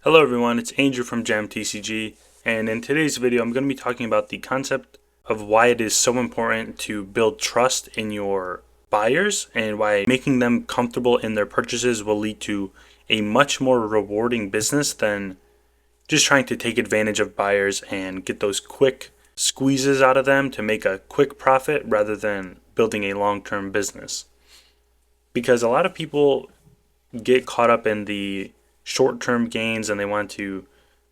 Hello everyone, it's Andrew from Jam TCG, and in today's video I'm going to be talking about the concept of why it is so important to build trust in your buyers and why making them comfortable in their purchases will lead to a much more rewarding business than just trying to take advantage of buyers and get those quick squeezes out of them to make a quick profit rather than building a long-term business. Because a lot of people get caught up in the short-term gains and they want to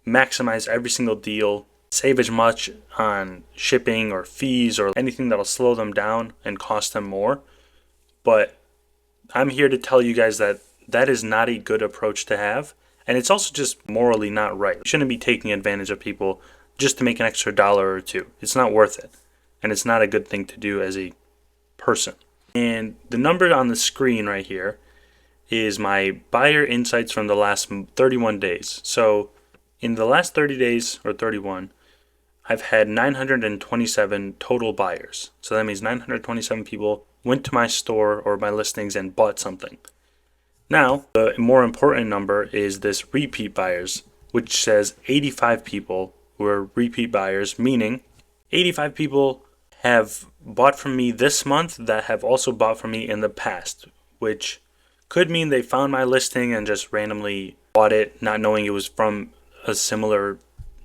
maximize every single deal, save as much on shipping or fees or anything that'll slow them down and cost them more. But I'm here to tell you guys that that is not a good approach to have, and it's also just morally not right. You shouldn't be taking advantage of people just to make an extra dollar or two. It's not worth it, and it's not a good thing to do as a person. And the number on the screen right here is my buyer insights from the last 31 days. So in the last 30 days, or 31, I've had 927 total buyers. So that means 927 people went to my store or my listings and bought something. Now, the more important number is this repeat buyers, which says 85 people were repeat buyers, meaning 85 people have bought from me this month that have also bought from me in the past, which could mean they found my listing and just randomly bought it, not knowing it was from a similar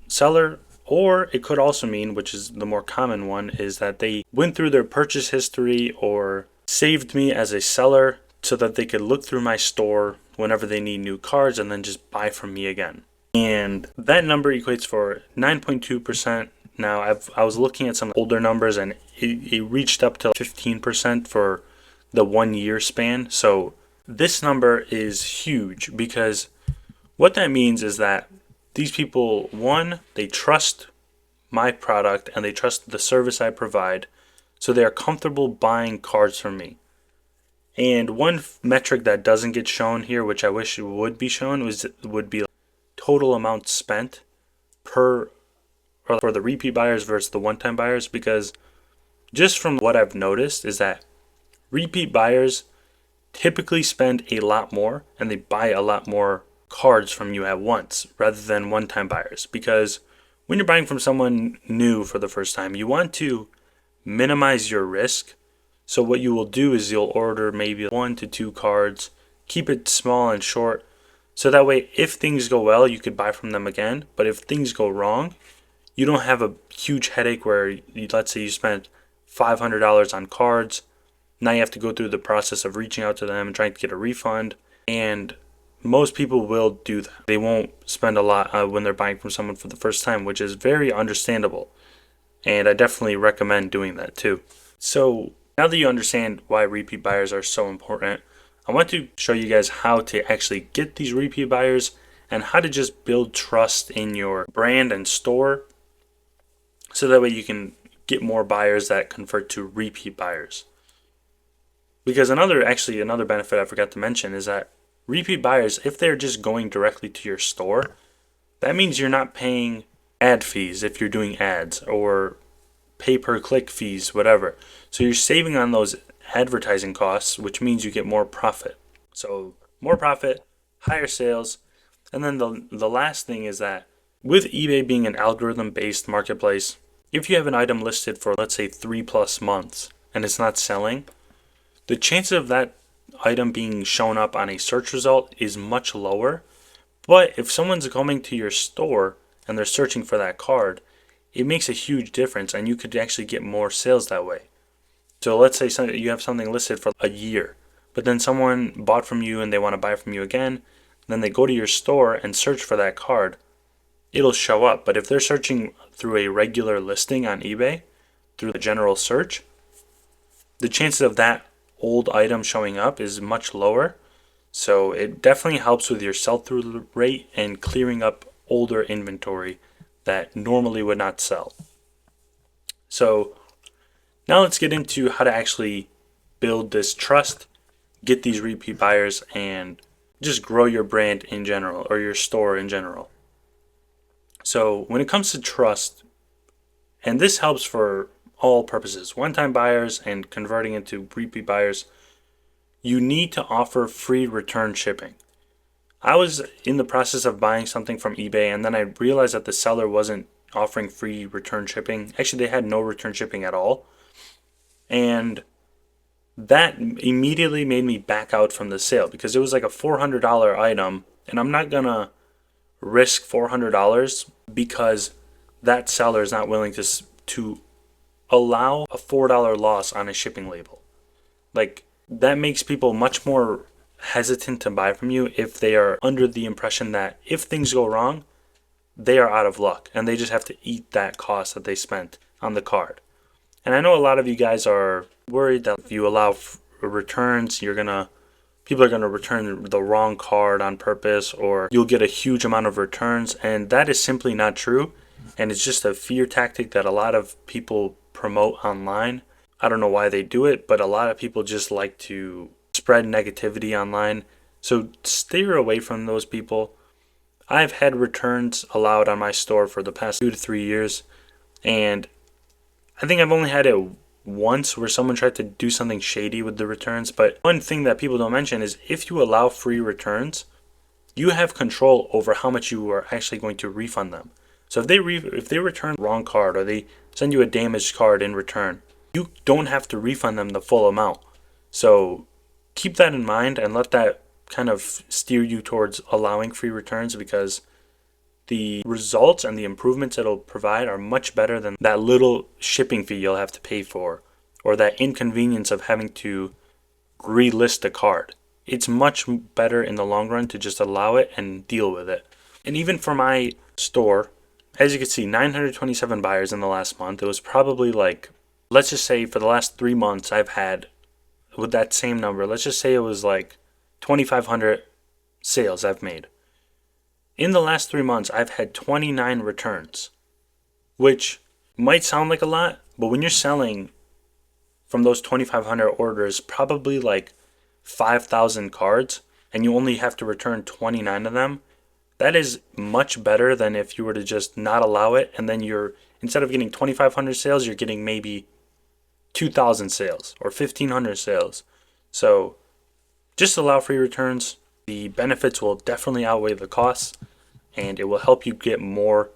seller. Or it could also mean, which is the more common one, is that they went through their purchase history or saved me as a seller so that they could look through my store whenever they need new cards and then just buy from me again. And that number equates for 9.2%. Now, I was looking at some older numbers and it reached up to 15% for the 1 year span. So this number is huge because what that means is that these people, one, they trust my product and they trust the service I provide, so they are comfortable buying cards from me. And one metric that doesn't get shown here, which I wish it would be shown, would be total amount spent per or for the repeat buyers versus the one-time buyers, because just from what I've noticed is that repeat buyers typically spend a lot more and they buy a lot more cards from you at once rather than one-time buyers. Because when you're buying from someone new for the first time, you want to minimize your risk. So what you will do is you'll order maybe 1 to 2 cards, keep it small and short, so that way if things go well, you could buy from them again. But if things go wrong, you don't have a huge headache where let's say you spent $500 on cards. Now you have to go through the process of reaching out to them and trying to get a refund. And most people will do that. They won't spend a lot when they're buying from someone for the first time, which is very understandable. And I definitely recommend doing that too. So now that you understand why repeat buyers are so important, I want to show you guys how to actually get these repeat buyers and how to just build trust in your brand and store, so that way you can get more buyers that convert to repeat buyers. Because another benefit I forgot to mention is that repeat buyers, if they're just going directly to your store, that means you're not paying ad fees if you're doing ads or pay-per-click fees, whatever. So you're saving on those advertising costs, which means you get more profit. So more profit, higher sales. And then the last thing is that with eBay being an algorithm-based marketplace, if you have an item listed for, let's say, 3+ months and it's not selling, the chances of that item being shown up on a search result is much lower. But if someone's coming to your store and they're searching for that card, it makes a huge difference and you could actually get more sales that way. So let's say you have something listed for a year, but then someone bought from you and they want to buy from you again, then they go to your store and search for that card, it'll show up. But if they're searching through a regular listing on eBay, through the general search, the chances of that old item showing up is much lower. So it definitely helps with your sell-through rate and clearing up older inventory that normally would not sell. So now let's get into how to actually build this trust, get these repeat buyers, and just grow your brand in general or your store in general. So when it comes to trust, and this helps for all purposes, one-time buyers and converting into repeat buyers, you need to offer free return shipping. I was in the process of buying something from eBay, and then I realized that the seller wasn't offering free return shipping. Actually, they had no return shipping at all. And that immediately made me back out from the sale because it was like a $400 item, and I'm not gonna risk $400 because that seller is not willing to allow a $4 loss on a shipping label. Like, that makes people much more hesitant to buy from you if they are under the impression that if things go wrong, they are out of luck and they just have to eat that cost that they spent on the card. And I know a lot of you guys are worried that if you allow returns, people are gonna return the wrong card on purpose, or you'll get a huge amount of returns, and that is simply not true. And it's just a fear tactic that a lot of people promote online. I don't know why they do it, but a lot of people just like to spread negativity online. So steer away from those people. I've had returns allowed on my store for the past 2 to 3 years, and I think I've only had it once where someone tried to do something shady with the returns. But one thing that people don't mention is if you allow free returns, you have control over how much you are actually going to refund them. So if they return the wrong card or they send you a damaged card in return, you don't have to refund them the full amount. So keep that in mind and let that kind of steer you towards allowing free returns, because the results and the improvements it'll provide are much better than that little shipping fee you'll have to pay for, or that inconvenience of having to relist a card. It's much better in the long run to just allow it and deal with it. And even for my store, as you can see, 927 buyers in the last month. It was probably like, let's just say for the last 3 months I've had, with that same number, let's just say it was like 2,500 sales I've made. In the last 3 months, I've had 29 returns, which might sound like a lot, but when you're selling from those 2,500 orders, probably like 5,000 cards, and you only have to return 29 of them, that is much better than if you were to just not allow it, and then instead of getting 2,500 sales, you're getting maybe 2,000 sales or 1,500 sales. So just allow free returns. The benefits will definitely outweigh the costs, and it will help you get more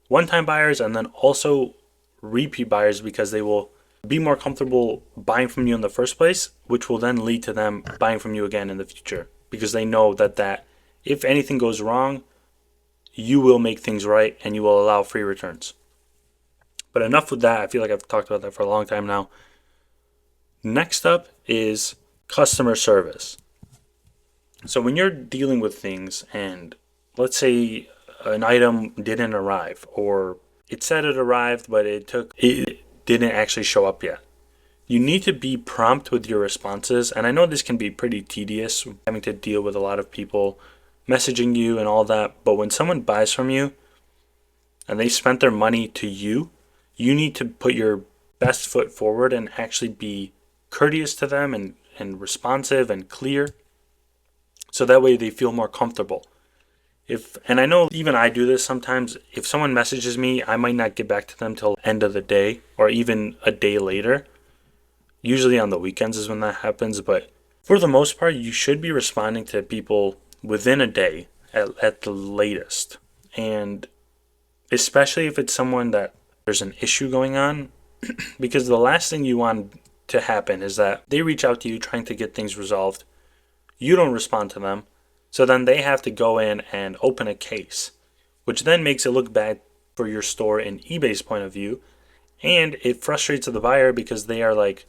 one-time buyers and then also repeat buyers, because they will be more comfortable buying from you in the first place, which will then lead to them buying from you again in the future, because they know that if anything goes wrong, you will make things right and you will allow free returns. But enough with that. I feel like I've talked about that for a long time now. Next up is customer service. So when you're dealing with things and let's say an item didn't arrive, or it said it arrived but it didn't actually show up yet, you need to be prompt with your responses. And I know this can be pretty tedious, having to deal with a lot of people messaging you and all that, but when someone buys from you and they spent their money to you, you need to put your best foot forward and actually be courteous to them and responsive and clear, so that way they feel more comfortable. And I know even I do this sometimes. If someone messages me, I might not get back to them till end of the day or even a day later. Usually on the weekends is when that happens, but for the most part, you should be responding to people within a day at the latest. And especially if it's someone that there's an issue going on, because the last thing you want to happen is that they reach out to you trying to get things resolved. You don't respond to them. So then they have to go in and open a case, which then makes it look bad for your store in eBay's point of view. And it frustrates the buyer because they are like,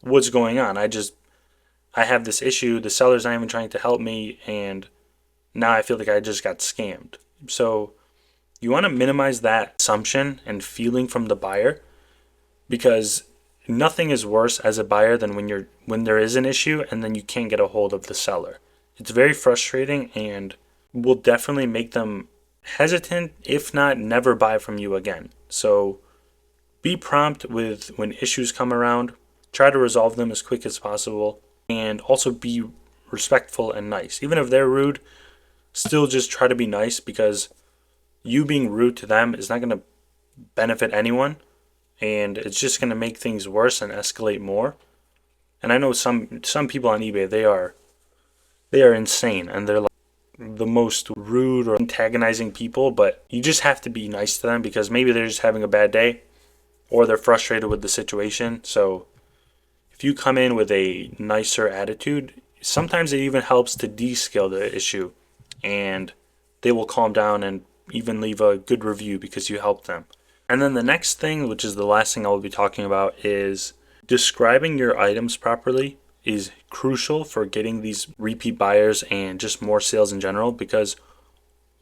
what's going on? I have this issue. The seller's not even trying to help me. And now I feel like I just got scammed. So you want to minimize that assumption and feeling from the buyer, because nothing is worse as a buyer than when there is an issue and then you can't get a hold of the seller. It's very frustrating and will definitely make them hesitant, if not never buy from you again. So be prompt with when issues come around. Try to resolve them as quick as possible, and also be respectful and nice. Even if they're rude, still just try to be nice, because you being rude to them is not going to benefit anyone, and it's just going to make things worse and escalate more. And I know some people on eBay, they are insane, and they're like, the most rude or antagonizing people, but you just have to be nice to them because maybe they're just having a bad day or they're frustrated with the situation. So if you come in with a nicer attitude, sometimes it even helps to descale the issue and they will calm down and even leave a good review because you helped them. And then the next thing, which is the last thing I will be talking about, is describing your items properly is crucial for getting these repeat buyers and just more sales in general, because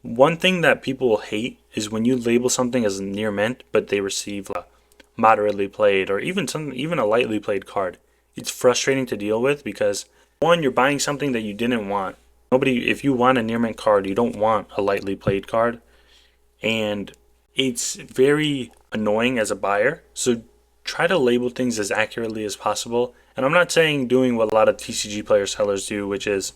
one thing that people hate is when you label something as near mint but they receive a moderately played or even a lightly played card. It's frustrating to deal with because one, you're buying something that you didn't want. If you want a near mint card, you don't want a lightly played card, and it's very annoying as a buyer. So try to label things as accurately as possible. And I'm not saying doing what a lot of TCG player sellers do, which is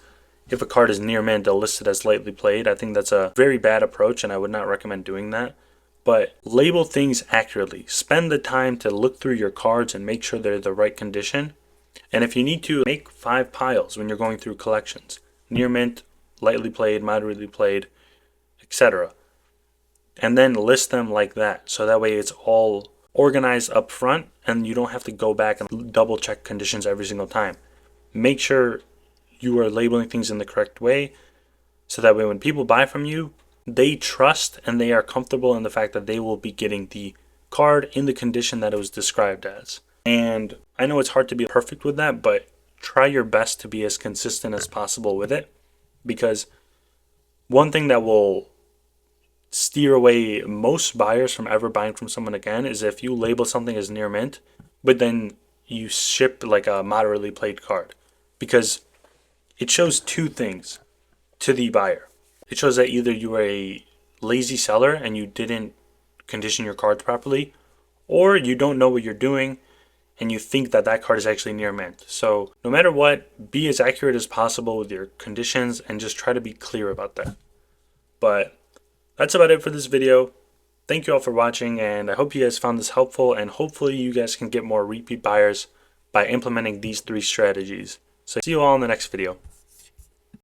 if a card is near mint, they'll list it as lightly played. I think that's a very bad approach and I would not recommend doing that. But label things accurately. Spend the time to look through your cards and make sure they're the right condition. And if you need to, make 5 piles when you're going through collections. Near mint, lightly played, moderately played, etc. And then list them like that. So that way it's all organized up front and you don't have to go back and double check conditions every single time. Make sure you are labeling things in the correct way so that way when people buy from you, they trust and they are comfortable in the fact that they will be getting the card in the condition that it was described as. And I know it's hard to be perfect with that, but try your best to be as consistent as possible with it, because one thing that will steer away most buyers from ever buying from someone again is if you label something as near mint, but then you ship like a moderately played card, because it shows 2 things to the buyer. It shows that either you are a lazy seller and you didn't condition your cards properly, or you don't know what you're doing and you think that that card is actually near mint. So no matter what, be as accurate as possible with your conditions and just try to be clear about that. But that's about it for this video. Thank you all for watching, and I hope you guys found this helpful, and hopefully you guys can get more repeat buyers by implementing these 3 strategies. So see you all in the next video.